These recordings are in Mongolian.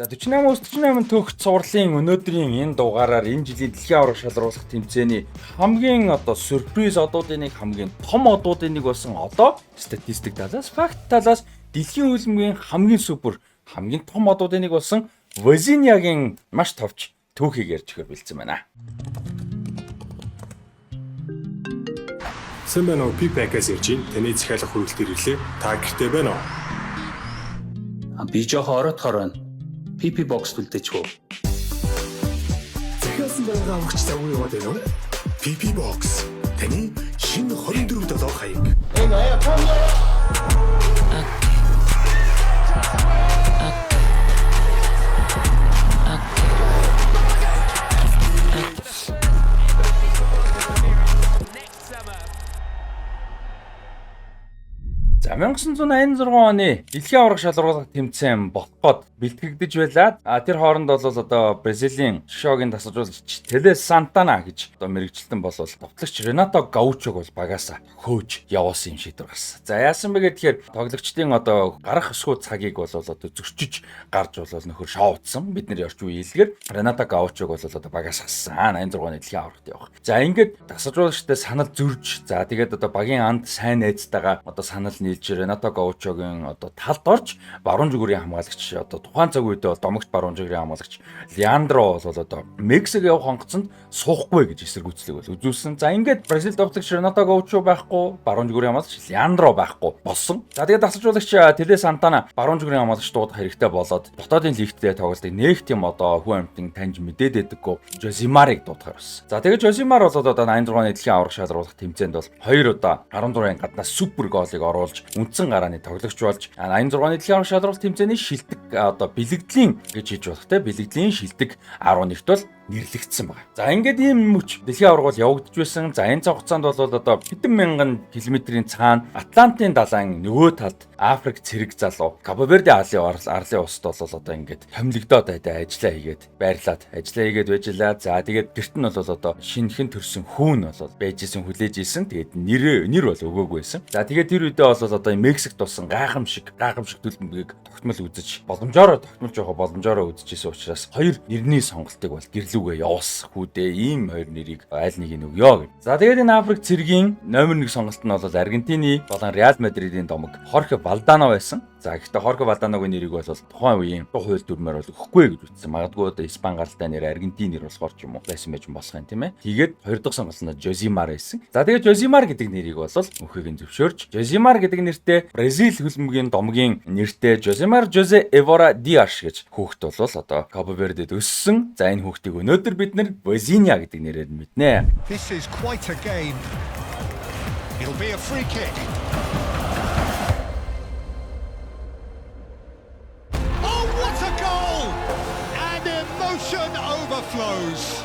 За 48 төгс цувралын өнөөдрийн энэ дугаараар энэ жилийн дэлхийн аварга шалруулах тэмцээний хамгийн сюрприз одуудын нэг хамгийн том одуудын нэг болсон статистик талаас, факт талаас дэлхийн хөлбөмбөгийн хамгийн супер, хамгийн том одуудын нэг болсон Возиньягийн маш товч түүхийг ярьж өгөх бэлдсэн байна. Сэмбэнө пипэкэс иржин таны захиалах хүрээлт ирлээ. Та гэртээ байна уу? Би жоохон ороодохоор байна. PP box төлдөжгүй. Захиалсан байгаа авахч завгүй яваад байна уу? PP box таны шинэ 24 долоо хаяг. За 1986 оны дэлхийн аварга шалруулах тэмцээн болоход бэлтгэгдэж байлаа. Тэр хооронд бол Бразилийн шоугийн тасалжуулагч Теле Сантана гэж мэрэгчлэн болол товтлогч Ренато Гаучог бол багаасаа хөөж явуулсан юм шийдвэр гарсан. За яасан бэ гэхээр тоглогчдын гарах өсгөө цагийг бол зөрчиж гарч нөхөр шоудсан. Бидний орчин үеийн хэлгээр Ренато Гаучог бол багаас хассан. 86 оны дэлхийн аваргад явах. За ингээд тасалжуулагчтай санал зөрж, за тэгээд багийн анд сайн найзтайгаа санал нийлж Ренато Гаучогийн талд орж баруун зүгүүрийн хамгаалагч тухайн цаг үед домогт баруун зүгүүрийн хамгаалагч Леандро бол Мексик явах онгоцонд суухгүй гэж эсэргүүцлийг бол үзүүлсэн. За ингээд Бразил тоглогч Ренато Гаучо байхгүй, баруун зүгүүрийн хамгаалагч Леандро байхгүй болсон. За тэгээд тасалжуулагч Теле Сантана баруун зүгүүрийн хамгаалагч дуудах хэрэгтэй болоод дотоодын лигтдээ тоглолтыг нэг тийм хүн амьтан таньж мэдээд байдаггүй Жозимарыг дуудахаар болсон. За тэгээд Жозимар бол 86 оны дэлхийн аварга шалруулах тэмцээнд бол 2 удаа 16-ын гаднаас супер гоолыг оруулж үндсэн гарааны тоглогч болж 86 оны дэлхийн аварга шалруулах тэмцээний шилдэг бэлэгдлийн гэж хийж болох те бэлэгдлийн шилдэг 11-т бол нэрлэгдсэн байна. За ингээд ийм мөч дэлхийн аварга бол явагдаж байсан. За энэ цаг хугацаанд бол хэдэн мянган километрийн цаана Атлантын далайн нөгөө талд Африк цэрэг залуу Кабо Верде арлын улсд бол ингээд томилогдоод ажиллаа хийгээд байрлаад ажиллаа хийгээд байжлаа. За тэгээд гэрт нь бол шинэхэн төрсэн хүүн бол байжсэн хүлээж ийсэн. Тэгээд нэр бол өгөөгүй байсан. За тэгээд тэр үедээ бол Мексик тусан гайхамшиг төлбөмбөгийг тогтмол үзэж боломжоор үзэжсэн учраас хоёр нэрний сонголтыг бол гэрлүүгээ явуулсан. Хүүдээ ийм хоёр нэрийг аль нэгийг өгөө гэж. За тэгээд энэ Африк цэргийн номер 1 сонголт нь бол Аргентины болон Реал Мадридын домог Хорхе Валдано байсан. За гэхдээ Хорхе Валданогийн нэрийг бол тухайн үеийн хууль дүрмээр бол өгөхгүй гэж үзсэн. Магадгүй Испани гаралтай нэр Аргентин нэр болохоор ч юм уу байсан байж болох юм тийм ээ. Тэгээд хоёр дахь сонголт нь Жозимар байсан. За тэгээд Жозимар гэдэг нэрийг бол өөхийг нь зөвшөөрч Жозимар гэдэг нэртэй Бразил хөлбөмбөгийн домгийн нэртэй Жозимар Жозе Эвора Диаш гэж хүүхэд бол Кабо Вердед өссөн. За энэ хүүхдийг өнөөдөр бид нэр Возинья гэдэг нэрээр мэднэ. This is quite a game. It'll be a free kick. Oh, what a goal! And emotion overflows.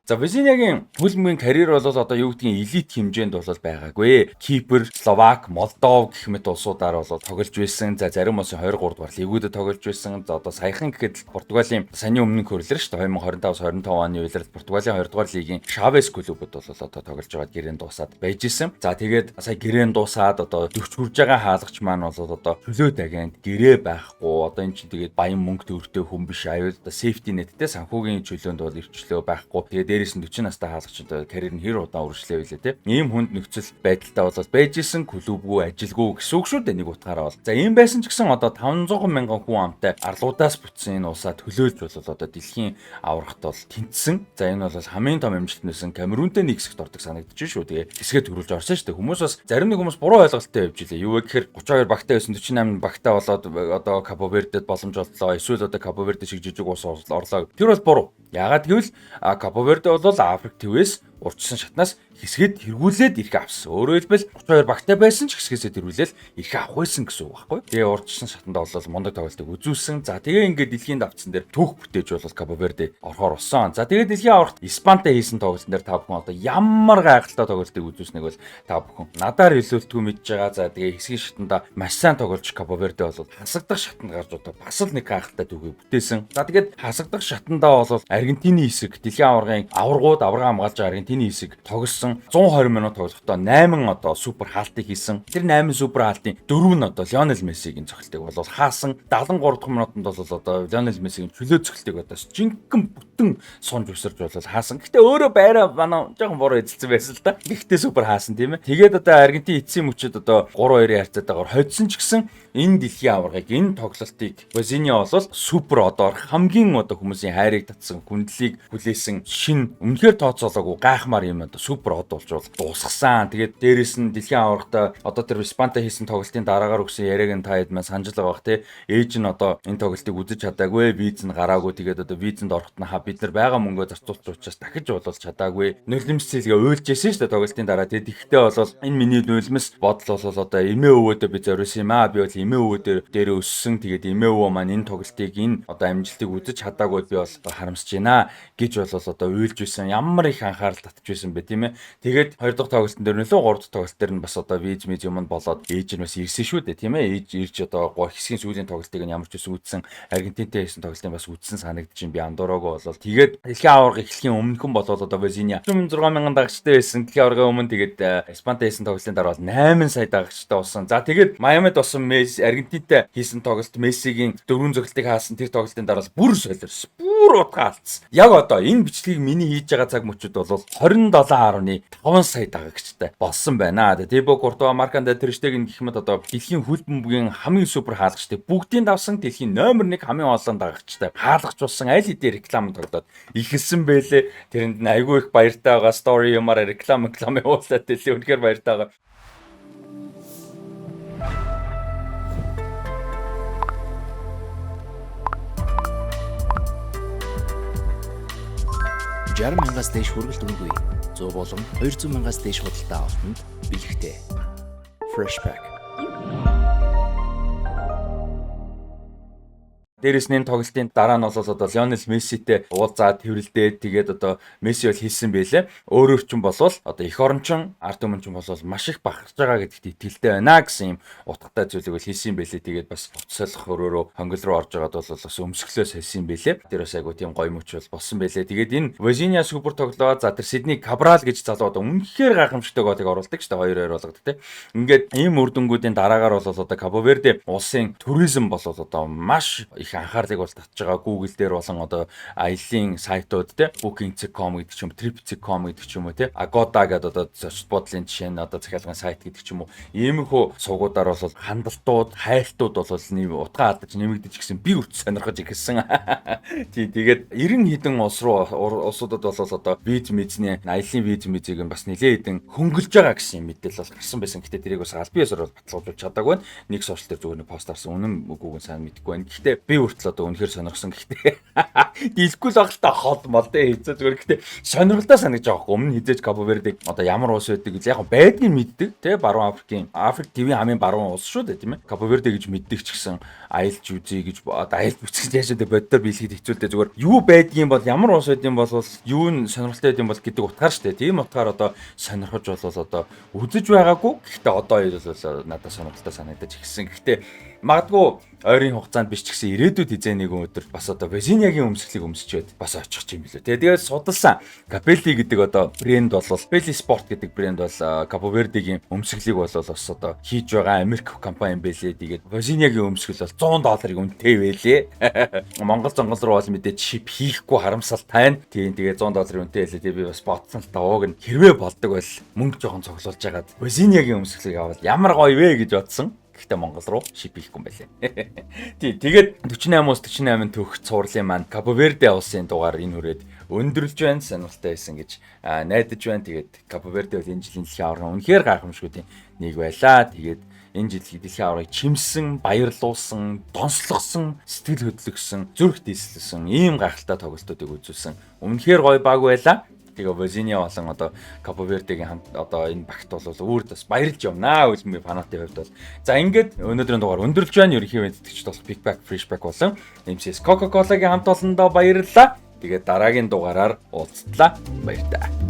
За Возиньягийн хөлбөмбөгийн карьер бол юу гэдгийг элит хэмжээнд бол байгаагүй. Кипр, Словак, Молдов гэх мэт улсуудаар бол тоглож байсан. За зарим улсын 23 дугаар лигүүдэд тоглож байсан. За саяхан гэхэд Португалийн саний өмнөх хөрлөр шүү дээ 2025 оны үеэр Португалийн 2 дугаар лигийн Шавес клубуд бол тоглож байгаа гэрээнд дуусаад байж исэн. За тэгээд сая гэрээнд дуусаад төвч хүрж байгаа хаалгач маань бол төлөө дагианд гэрээ байхгүй. Энэ чинь тэгээд баян мөнгө төгрөгтэй хүн биш аюул safety netтэй санхүүгийн чөлөөнд бол ирчлөө байхгүй. Тэгээд дээрээс нь 40 настай хаалгач карьер нь хэр удаан үргэлжлэе билээ те. Ийм хүнд нөхцөл байдалтай бол байж исэн клубгүй ажилгүй гэсэн үг шүү дээ нэг утгаараа бол. За ийм байсан ч гэсэн 500 мянган хүн амтай арлуудаас бүтсэн энэ улсаа төлөөлж бол дэлхийн аваргат бол тэнцсэн. За энэ бол хамгийн том амжилтнаас Камерунтэй нэг хэсэгт ордог санагдаж шүү. Тэгээ хэсгээ төрүүлж орсон шүү дээ. Хүмүүс бас зарим нэг хүмүүс буруу ойлголттой явж илээ. Юу вэ гэхээр 32 багтаа байсан 48 багтаа болоод Кабо Вердед боломж олдлоо. Эсвэл Кабо Верде шиг жижиг улс орлоо. Тэр бол буруу. Яагаад гэвэл Кабо Верде бол Африк твээс урьдчилан шатнаас хэсгээд тэргүүлээд ирэх авсан. Өөрөөр хэлбэл 32 багтай байсан ч хэсгээсээ тэргүүлээл ирэх авах байсан гэсэн үг байхгүй. Тэгээ урьдчилан шатанд бол мундаг тоглолтыг үзүүлсэн. За тэгээ ингээд дэлхийн давтсан дээр түүх бүтээж бол Кабо Верде орохоор болсон. За тэгээ дэлхийн аваргад Испантай хийсэн тоглолтын дээр та бүхэн ямар гайхалтай тоглолтыг үзүүлснэг бол та бүхэн надаар илүүлтгүү мэдж байгаа. За тэгээ хэсгийн шатанда маш сайн тоглож Кабо Верде бол хасагдах шатанд гарч бас л нэг гайхалтай түүхийг бүтээсэн. За тэгээд хасагдах шатандаа бол Аргентины хэсэг дэлхийн аваргын аварга хамгаалж байгаа Аргентин Аргентины хэсэг тогссон 120 минут тоглохдоо 8 одоо супер хаалтыг хийсэн. Тэр 8 супер хаалтын 4 нь одоо Лионел Мессигийн цогцолтыг бол хаасан. 73 дахь минутанд бол одоо Лионел Мессигийн чөлөө цогцолтыг одоо жинхэнэ бүтэн сунж өсөрж бол хаасан. Гэхдээ өөрөө байраа манай жоохон буруу эзэлсэн байсан л да. Гэхдээ супер хаасан тийм ээ. Тэгээд одоо Аргентин эцсийн мөчөд одоо 3-2-ийн харьцаатайгаар хоцсон ч гэсэн энэ дэлхийн аваргыг энэ тоглолтыг Возиньо бол супер одоор хамгийн одоо хүмүүсийн хайрыг татсан хүндлийг хүлээсэн шин үнэхээр тооцоолоогүй гайхмаар юм одоо супер од болж дуусгасан. Тэгээд дээрэс нь дэлхийн аваргатай одоо тэр Испантай хийсэн тоглолтын дараагаар өгсөн яриаг нь та хэд маань санаж байгаа бах те. Ээж нь одоо энэ тоглолтыг үзэж чадаагүй, виз нь гараагүй. Тэгээд одоо визэнд ороход нь бид нар байгаа мөнгөө зарцуулж учраас дахиж болол чадаагүй. Нулимс цэлгээ уйлжсэн шүү дээ тоглолтын дараа. Тэгээд ихтэй болол энэ миний нулимс бодол бол одоо эмээ өвөөдөө би зориулсан юм аа. Би бол эмээ өвөө дээр өссөн. Тэгээд эмээ өвөө маань энэ тоглолтыг энэ одоо амжилтыг үзэж чадаагүй би бол харамсаж байна гэж бол одоо уйлж байсан. Ямар их анхаарал татж байсан бэ тийм ээ. Тэгээд 2 дахь тоглолтын дээр нөлөө 3 дахь тоглолт дээр нь бас одоо виз юмд болоод ээж нь бас ирсэн шүү дээ тийм ээ. Ээж ирж одоо хэсгийн сүүлийн тоглолтыг нь ямар ч үсэн үзсэн. Аргентинтэй хийсэн тоглолтын бас үзсэн санагдчих юм би андуураагүй болол. Тэгээд дэлхийн аварга эхлэхийн өмнөхөн болол одоо Возиньо 6000 дагагчтай байсан. Дэлхийн аваргын өмнө тэгээд Испантай хийсэн тоглолтын дараа бол 8 сая дагагчтай болсон. За тэгээд Майамид болсон Месси Аргентинтай хийсэн тоглолт Мессигийн 4 зөглөлтийг хаасан тэр тоглолтын дараа бүр солирсон. Бүр утга алдсан. Яг одоо энэ бичлэгийг миний хийж байгаа цаг мөчид бол 27.5 сая дагагчтай болсон байна. Тибо Куртуа, Марк-Андре Тер Штеген гэх мэт одоо дэлхийн хөл бөмбөгийн хамгийн супер хаалгачтай бүгдийн давсан дэлхийн номер 1 хамгийн олон дагагчтай хаалгач болсон аль хэдийн реклам тоглоод ихэлсэн байлээ. Тэрэнд нь айгүй их баяртай байгаа стори юмараа реклам явуулаад дэлээ. Үнэхээр баяртай байгаа. $60,000-аас дээш хүргэлт үнэгүй 100 болон 200,000-аас дээш худалдаа авалтанд бэлэгтэй. Freshpack. Дээрээс нь тоглолтын дараа нь бол одоо Лионел Месситэй уулзаад тэрвэрлдээд тэгээд одоо Месси бол хийсэн байлээ. Өөрөөр чинь болвол одоо эх орончин ард түмэн чинь болвол маш их бахарч байгаа гэдэгт итгэлтэй байна гэсэн юм утгатай зүйлийг бол хийсэн байлээ. Тэгээд бас буцсалах өрөөрөө хонгол руу орж байгаад бол бас өмсгөлөөс хэлсэн байлээ. Тэр бас айгу тийм гоё мөч бол болсон байлээ. Тэгээд энэ Возиньо супер тоглоо за тэр Сидни Кабрал гэж залуу одоо үнэхээр гайхамшигтай голыг оруулдаг шүү дээ 2-2 болгодог тийм. Ингээд ийм үр дүнгуудын дараагаар бол одоо Кабо Верде улсын туризм бол одоо маш их анхаарлыг бол татж байгаа. Google дээр болон одоо аялын сайтууд те booking.com гэдэг ч юм, trip.com гэдэг ч юм уу те Agoda гэдэг одоо зочд бодлын жишээ нь одоо захиалгын сайт гэдэг ч юм уу. Иймэрхүү сувгуудаар бол хандлтууд, хайлтууд бол утга алдаж нэмэгдэж гисэн би үрт сонирхож ирсэн. Тий тэгээд 90 хэдэн улсуудад бол одоо виз мэдний аялын виз мэдийг бас нэлээд хэдэн хөнгөлж байгаа гэсэн мэдээлэл бол гарсан байсан. Гэтэ тэрийг бас аль биесээр бол баталгаажуулж чадаагүй. Нэг сошиал дээр зүгээр пост харсан. Үнэн үгүйг нь сайн мэдэхгүй байна. Гэхдээ би хүртэл одоо үнэхээр сонирхсан гэхдээ дийлэхгүй л ахaltaа хол мал дээ хийцээ зүгээр гэхдээ сонирхолтой санагдаж байгаа юм. Өмнө хизээж Кабо Вердег одоо ямар улс байдаг гэж яг байдгийг мэддэг те баруун Африк ТV хамгийн баруун улс шүү дээ тийм ээ. Кабо Верде гэж мэддэг ч гэсэн аялж үзье гэж одоо аялж үзэх яашаа боддоор биелэхэд хэцүүлдэ зүгээр юу байдгийн бол ямар улс байдгийн бол юу н сонирхолтой байдгийн бол гэдэг утгаар шүү дээ. Тийм утгаар одоо сонирхож болол одоо үзэж байгаагүй гэхдээ одоо бол надад сонирхолтой санагдаж ирсэн. Гэхдээ магадгүй ойрын хугацаанд биш ч гэсэн ирээдүйд хизээ нэгэн өдөр бас одоо Возиньогийн өмсгөлийг өмсчихэд бас очих юм билүү. Тэгээд судалсан Capelli гэдэг одоо брэнд бол Belli Sport гэдэг брэнд бол Кабо Вердегийн өмсгөлийг бол бас одоо хийж байгаа Америк компани байлээ. Тэгээд Возиньогийн өмсгөл бол $100 үнэтэй байлээ. Монгол руу бол мэдээж шип хийхгүй харамсал тайна. Тэгээд $100 үнэтэй байлээ. Тэгээд би бас бодсон л та ууг нь хэрвээ болдог бол мөнгө жоохон цуглуулж хагаад Возиньогийн өмсгөлийг аваад ямар гоё вэ гэж бодсон. Гэхдээ Монгол руу шип хийхгүй юм байлээ. Тэгээд 48-аас 48 төгс цуурлын маань Кабо Верде улсын дугаар энэ хүрээд өндөрлж байна, сонирхолтой байсан гэж найдаж байна. Тэгээд Кабо Верде бол энэ жилийн дэлхийн аварга үнэхээр гайхамшигтын нэг байлаа. Тэгээд энэ жилийн дэлхийн аваргыг чимсэн, баярлуулсан, донслогсон, сэтгэл хөдлөгсөн, зүрх дийслсэн ийм гайхалтай тоглолтуудыг үзүүлсэн. Үнэхээр гоё баг байлаа. Тэгээ Возиньо болон одоо Кабо Вердегийн хамт одоо энэ багт бол өөрт бас баярлж юмнаа үлмийн фанатын хувьд бол. За ингээд өнөөдрийн дугаар өндөрлж байна. Ерөнхий мэдтгэгч болох Pickback Freshback болон MCS Coca-Cola-гийн хамт олондоо баярлалаа. Тэгээд дараагийн дугаараар уулзтлаа. Баяр таа.